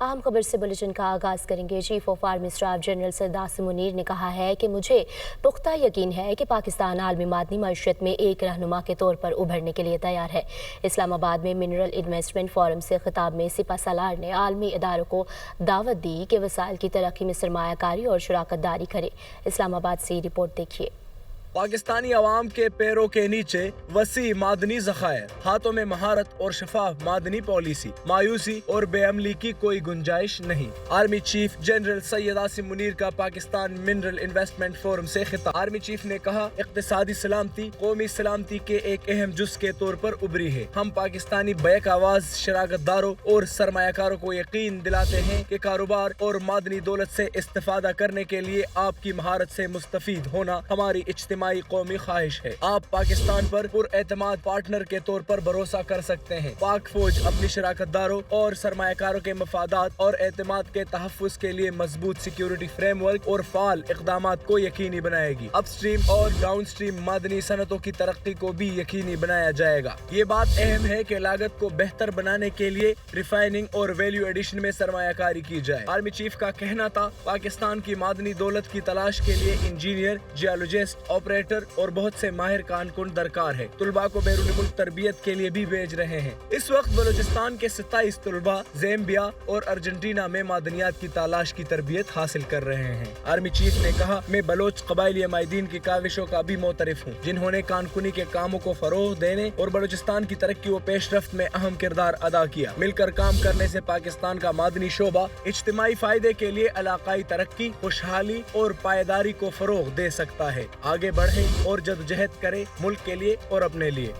अहम खबर से बुलेटिन का आगाज करेंगे। Chief of army staff general सरदार मुनीर ने कहा है कि मुझे पुख्ता यकीन है कि पाकिस्तान आलमी मादनी मईशत में एक रहनुमा के तौर पर उभरने के लिए तैयार है। इस्लामाबाद में मिनरल इन्वेस्टमेंट फोरम से खिताब में सिपा सलार ने आलमी इदारों को दावत दी कि वसाइल की तरक्की में सरमायाकारी और शराकत दारी करें। इस्लामाबाद से रिपोर्ट देखिए। पाकिस्तानी अवाम के पैरों के नीचे वसी मादनी ज़खायर, हाथों में महारत और शफाफ मादनी पॉलिसी, मायूसी और बेअमली की कोई गुंजाइश नहीं। Army chief general Syed Asim Munir का पाकिस्तान मिनरल इन्वेस्टमेंट फोरम से खिताब। आर्मी चीफ ने कहा, इक्तिसादी सलामती कौमी सलामती के एक अहम जुज के तौर पर उभरी है। हम पाकिस्तानी बैक आवाज शराकतदारों और सरमायाकारों को यकीन दिलाते हैं कि कारोबार और मादनी दौलत से इस्तेफादा करने के लिए आपकी महारत से मुस्तफीद होना हमारी इज्तिमाई कौमी ख्वाहिश है। आप पाकिस्तान पर पुरएतमाद पार्टनर के तौर पर भरोसा कर सकते हैं। पाक फौज अपनी शराकतदारों और सरमायाकारों के मफादात और एतमाद के तहफ़्फ़ुज़ के लिए मजबूत सिक्योरिटी फ्रेमवर्क और फाल इक़दामात को यकीनी बनाएगी। अपस्ट्रीम और डाउन स्ट्रीम मादनी सनतों की तरक्की को भी यकीनी बनाया जाएगा। ये बात अहम है कि लागत को बेहतर बनाने के लिए रिफाइनिंग और वैल्यू एडिशन में सरमायाकारी की जाए। आर्मी चीफ का कहना था, पाकिस्तान की मादनी दौलत की तलाश के लिए इंजीनियर, जियोलॉजिस्ट, ऑपरेटर और बहुत से माहिर कारकुन दरकार है। तुलबा को बैरून मुल्क तरबियत के लिए भी भेज रहे हैं। इस वक्त बलूचिस्तान के 27 तुलबा ज़ैम्बिया और अर्जेंटीना में मादनियात की तलाश की तरबियत हासिल कर रहे हैं। आर्मी चीफ ने कहा, मैं बलोच कबाइली अमायदीन की काविशों का भी मोतरफ हूँ, जिन्होंने कानकुनी के कामों को फरोग देने और बलूचिस्तान की तरक्की व पेशरफ्त में अहम किरदार अदा किया। मिलकर काम करने से पाकिस्तान का मादनी शोबा इज्तिमाई फायदे के लिए इलाकाई तरक्की, खुशहाली और पायदारी को फरोग दे सकता है। आगे बढ़े और जद्दोजहद करे मुल्क के लिए और अपने लिए।